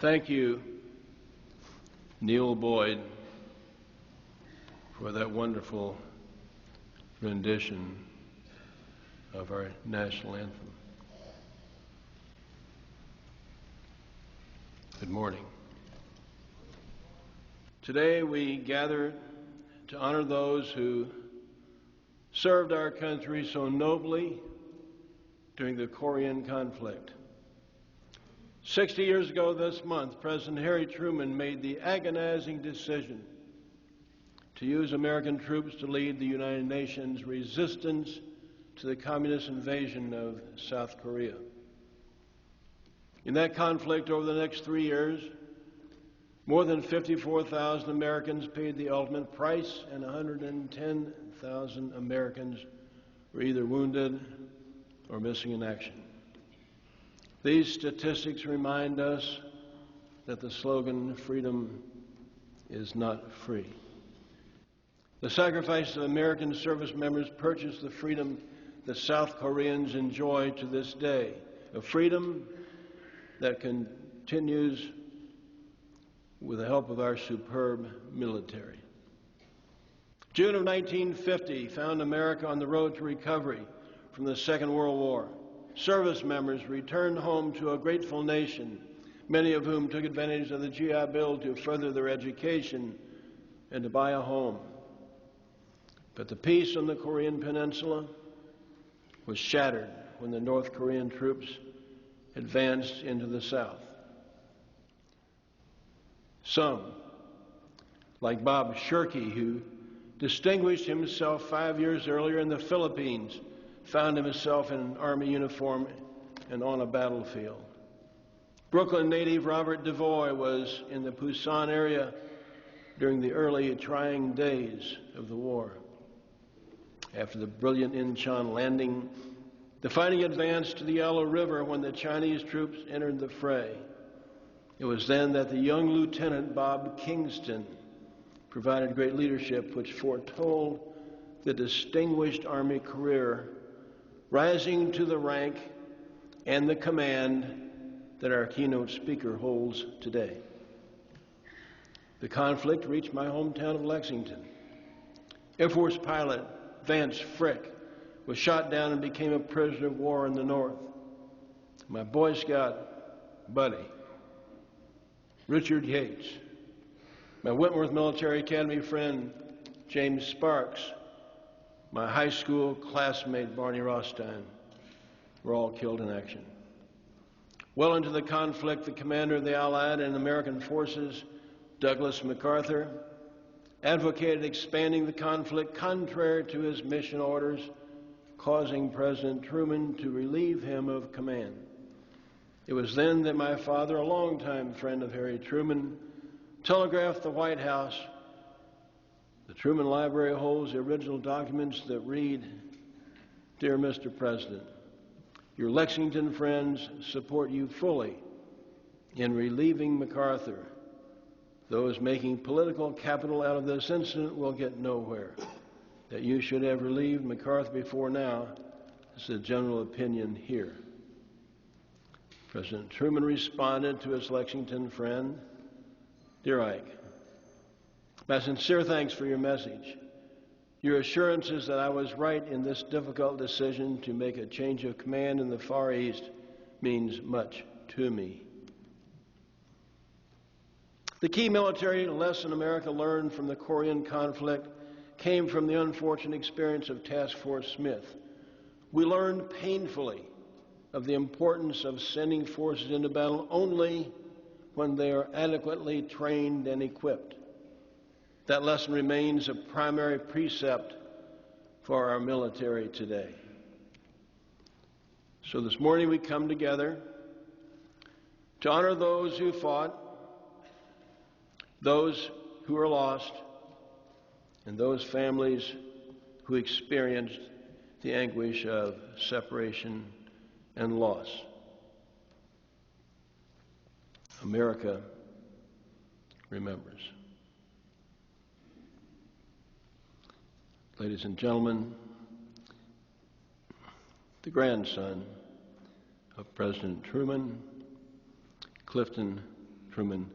Thank you, Neil Boyd, for that wonderful rendition of our national anthem. Good morning. Today we gather to honor those who served our country so nobly during the Korean conflict. 60 years ago this month, President Harry Truman made the agonizing decision to use American troops to lead the United Nations resistance to the communist invasion of South Korea. In that conflict over the next 3 years, more than 54,000 Americans paid the ultimate price, and 110,000 Americans were either wounded or missing in action. These statistics remind us that the slogan, freedom is not free. The sacrifice of American service members purchased the freedom that South Koreans enjoy to this day, a freedom that continues with the help of our superb military. June of 1950 found America on the road to recovery from the Second World War. Service members returned home to a grateful nation, many of whom took advantage of the GI Bill to further their education and to buy a home. But the peace on the Korean Peninsula was shattered when the North Korean troops advanced into the South. Some, like Bob Shirkey, who distinguished himself 5 years earlier in the Philippines, found himself in an Army uniform and on a battlefield. Brooklyn native Robert DeVoy was in the Pusan area during the early trying days of the war. After the brilliant Incheon landing, the fighting advanced to the Yellow River when the Chinese troops entered the fray. It was then that the young Lieutenant Bob Kingston provided great leadership which foretold the distinguished Army career, rising to the rank and the command that our keynote speaker holds today. The conflict reached my hometown of Lexington. Air Force pilot Vance Frick was shot down and became a prisoner of war in the North. My Boy Scout buddy, Richard Yates, my Whitworth Military Academy friend, James Sparks, my high school classmate, Barney Rothstein, were all killed in action. Well into the conflict, the commander of the Allied and American forces, Douglas MacArthur, advocated expanding the conflict contrary to his mission orders, causing President Truman to relieve him of command. It was then that my father, a longtime friend of Harry Truman, telegraphed the White House. The Truman Library holds the original documents that read, "Dear Mr. President, your Lexington friends support you fully in relieving MacArthur. Those making political capital out of this incident will get nowhere. That you should have relieved MacArthur before now is the general opinion here." President Truman responded to his Lexington friend, "Dear Ike, my sincere thanks for your message. Your assurances that I was right in this difficult decision to make a change of command in the Far East means much to me." The key military lesson America learned from the Korean conflict came from the unfortunate experience of Task Force Smith. We learned painfully of the importance of sending forces into battle only when they are adequately trained and equipped. That lesson remains a primary precept for our military today. So this morning we come together to honor those who fought, those who are lost, and those families who experienced the anguish of separation and loss. America remembers. Ladies and gentlemen, the grandson of President Truman, Clifton Truman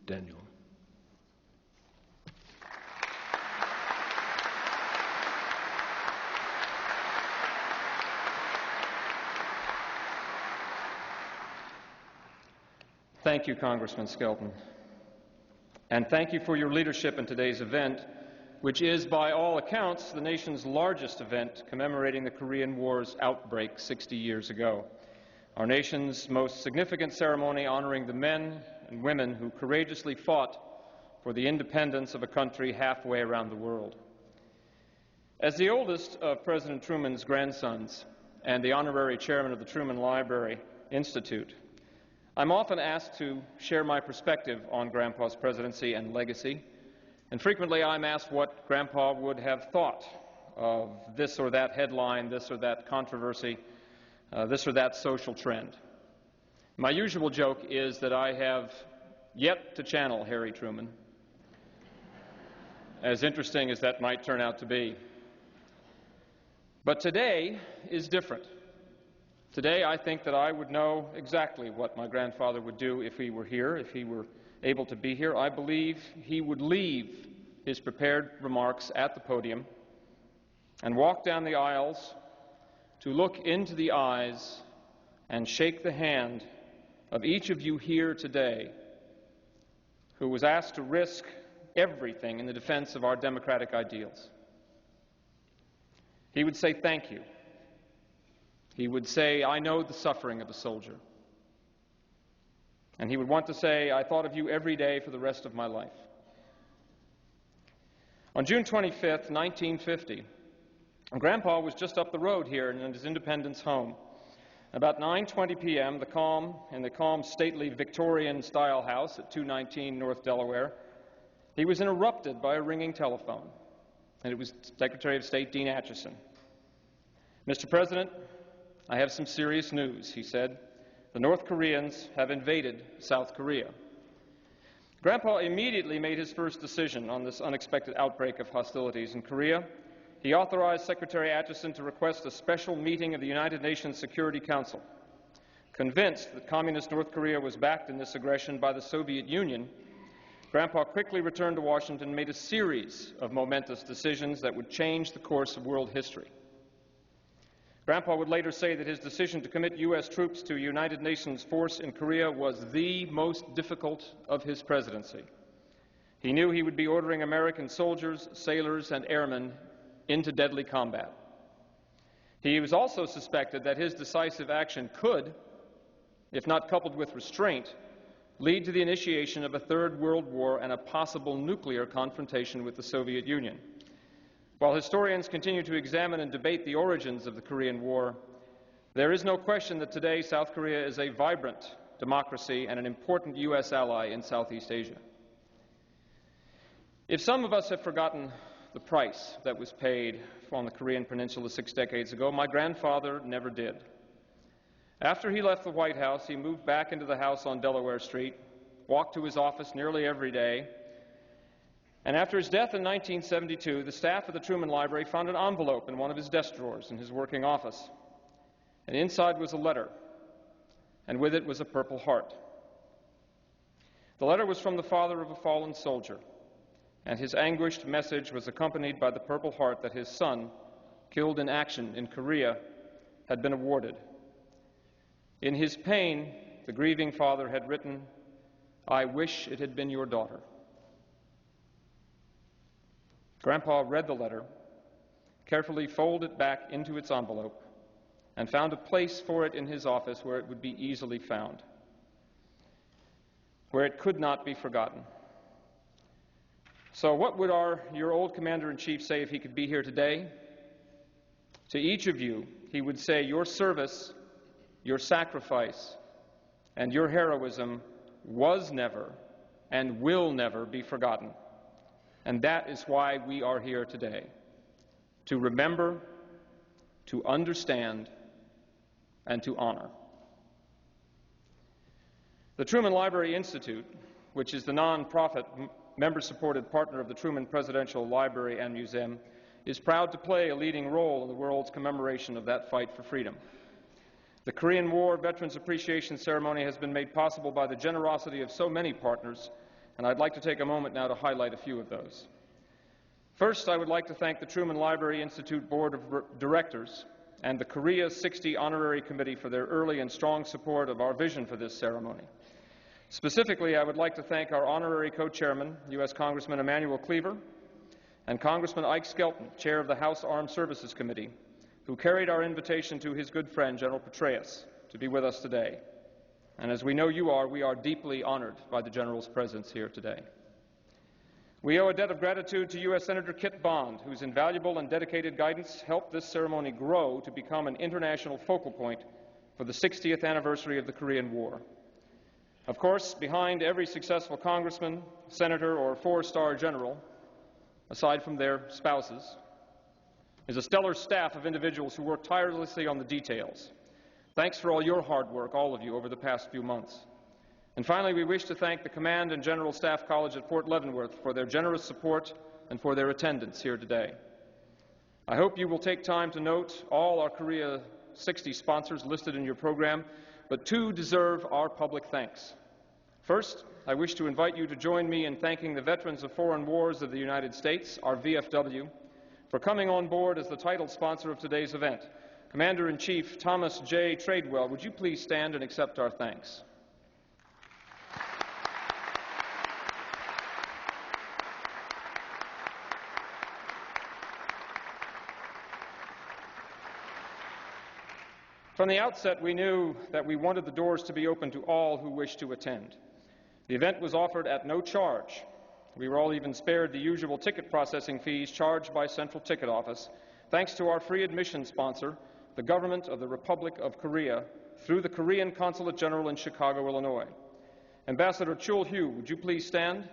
Daniel. Thank you, Congressman Skelton. And thank you for your leadership in today's event, which is, by all accounts, the nation's largest event commemorating the Korean War's outbreak 60 years ago. Our nation's most significant ceremony honoring the men and women who courageously fought for the independence of a country halfway around the world. As the oldest of President Truman's grandsons and the honorary chairman of the Truman Library Institute, I'm often asked to share my perspective on Grandpa's presidency and legacy, and frequently I'm asked what Grandpa would have thought of this or that headline, this or that controversy, this or that social trend. My usual joke is that I have yet to channel Harry Truman, as interesting as that might turn out to be. But today is different. Today, I think that I would know exactly what my grandfather would do if he were here, if he were able to be here. I believe he would leave his prepared remarks at the podium and walk down the aisles to look into the eyes and shake the hand of each of you here today who was asked to risk everything in the defense of our democratic ideals. He would say, "Thank you." He would say, "I know the suffering of a soldier." And he would want to say, "I thought of you every day for the rest of my life." On June 25th, 1950, Grandpa was just up the road here in his Independence home. About 9:20 p.m., in the calm, stately Victorian-style house at 219 North Delaware, he was interrupted by a ringing telephone, and it was Secretary of State Dean Acheson. "Mr. President, I have some serious news," he said. "The North Koreans have invaded South Korea." Grandpa immediately made his first decision on this unexpected outbreak of hostilities in Korea. He authorized Secretary Acheson to request a special meeting of the United Nations Security Council. Convinced that communist North Korea was backed in this aggression by the Soviet Union, Grandpa quickly returned to Washington and made a series of momentous decisions that would change the course of world history. Grandpa would later say that his decision to commit U.S. troops to a United Nations force in Korea was the most difficult of his presidency. He knew he would be ordering American soldiers, sailors, and airmen into deadly combat. He was also suspected that his decisive action could, if not coupled with restraint, lead to the initiation of a third world war and a possible nuclear confrontation with the Soviet Union. While historians continue to examine and debate the origins of the Korean War, there is no question that today South Korea is a vibrant democracy and an important U.S. ally in Southeast Asia. If some of us have forgotten the price that was paid on the Korean Peninsula 6 decades ago, my grandfather never did. After he left the White House, he moved back into the house on Delaware Street, walked to his office nearly every day, and after his death in 1972, the staff of the Truman Library found an envelope in one of his desk drawers in his working office. And inside was a letter, and with it was a Purple Heart. The letter was from the father of a fallen soldier, and his anguished message was accompanied by the Purple Heart that his son, killed in action in Korea, had been awarded. In his pain, the grieving father had written, "I wish it had been your daughter." Grandpa read the letter, carefully folded it back into its envelope, and found a place for it in his office where it would be easily found, where it could not be forgotten. So what would your old Commander-in-Chief say if he could be here today? To each of you, he would say, your service, your sacrifice, and your heroism was never and will never be forgotten. And that is why we are here today, to remember, to understand, and to honor. The Truman Library Institute, which is the nonprofit member-supported partner of the Truman Presidential Library and Museum, is proud to play a leading role in the world's commemoration of that fight for freedom. The Korean War Veterans Appreciation Ceremony has been made possible by the generosity of so many partners, and I'd like to take a moment now to highlight a few of those. First, I would like to thank the Truman Library Institute Board of Directors and the Korea 60 Honorary Committee for their early and strong support of our vision for this ceremony. Specifically, I would like to thank our honorary co-chairman, U.S. Congressman Emanuel Cleaver, and Congressman Ike Skelton, chair of the House Armed Services Committee, who carried our invitation to his good friend, General Petraeus, to be with us today. And as we know you are, we are deeply honored by the General's presence here today. We owe a debt of gratitude to U.S. Senator Kit Bond, whose invaluable and dedicated guidance helped this ceremony grow to become an international focal point for the 60th anniversary of the Korean War. Of course, behind every successful congressman, senator, or four-star general, aside from their spouses, is a stellar staff of individuals who work tirelessly on the details. Thanks for all your hard work, all of you, over the past few months. And finally, we wish to thank the Command and General Staff College at Fort Leavenworth for their generous support and for their attendance here today. I hope you will take time to note all our Korea 60 sponsors listed in your program, but two deserve our public thanks. First, I wish to invite you to join me in thanking the Veterans of Foreign Wars of the United States, our VFW, for coming on board as the title sponsor of today's event. Commander-in-Chief Thomas J. Tradewell, would you please stand and accept our thanks? From the outset, we knew that we wanted the doors to be open to all who wished to attend. The event was offered at no charge. We were all even spared the usual ticket processing fees charged by Central Ticket Office, thanks to our free admission sponsor, the Government of the Republic of Korea, through the Korean Consulate General in Chicago, Illinois. Ambassador Chul Hugh, would you please stand?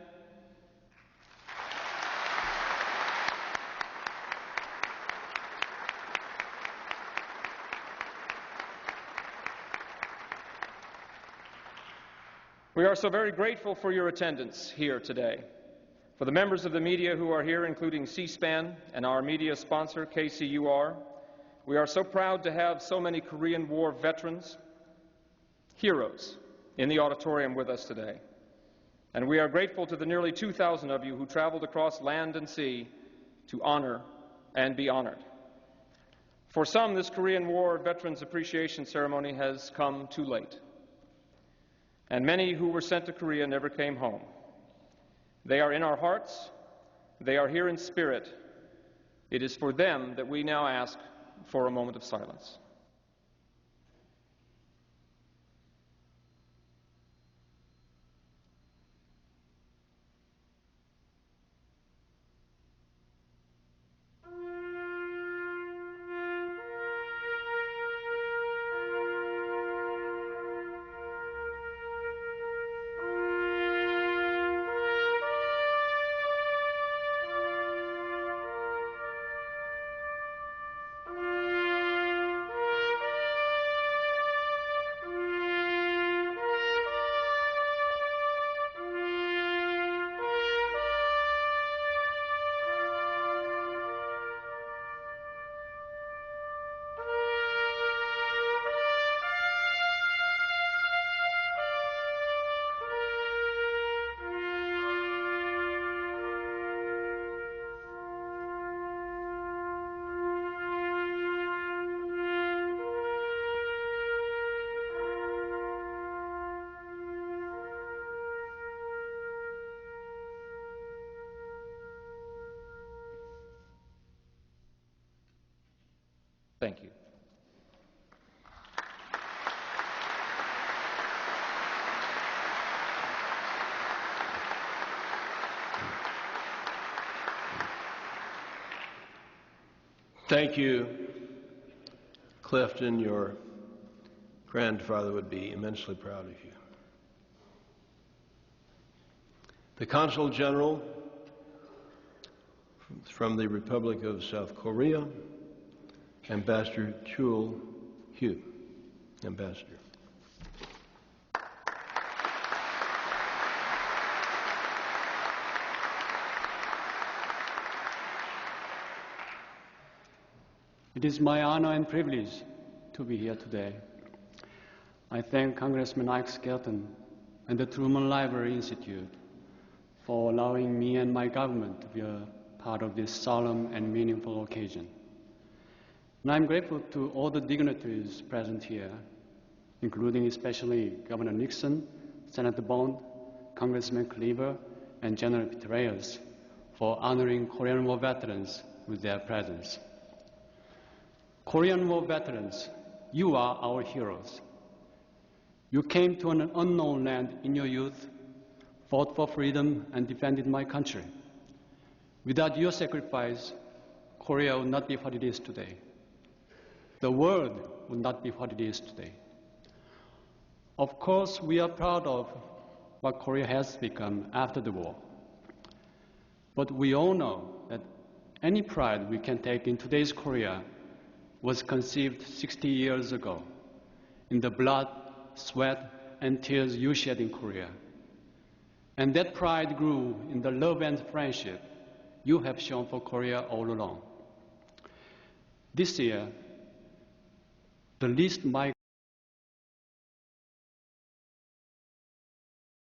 We are so very grateful for your attendance here today. For the members of the media who are here, including C-SPAN and our media sponsor, KCUR, we are so proud to have so many Korean War veterans, heroes, in the auditorium with us today. And we are grateful to the nearly 2,000 of you who traveled across land and sea to honor and be honored. For some, this Korean War Veterans Appreciation Ceremony has come too late. And many who were sent to Korea never came home. They are in our hearts. They are here in spirit. It is for them that we now ask for a moment of silence. Thank you. Thank you, Clifton. Your grandfather would be immensely proud of you. The Consul General from the Republic of South Korea, Ambassador Chul Hugh. Ambassador. It is my honor and privilege to be here today. I thank Congressman Ike Skelton and the Truman Library Institute for allowing me and my government to be a part of this solemn and meaningful occasion. And I'm grateful to all the dignitaries present here, including especially Governor Nixon, Senator Bond, Congressman Cleaver, and General Petraeus for honoring Korean War veterans with their presence. Korean War veterans, you are our heroes. You came to an unknown land in your youth, fought for freedom, and defended my country. Without your sacrifice, Korea would not be what it is today. The world would not be what it is today. Of course, we are proud of what Korea has become after the war. But we all know that any pride we can take in today's Korea was conceived 60 years ago in the blood, sweat, and tears you shed in Korea. And that pride grew in the love and friendship you have shown for Korea all along. This year, the least my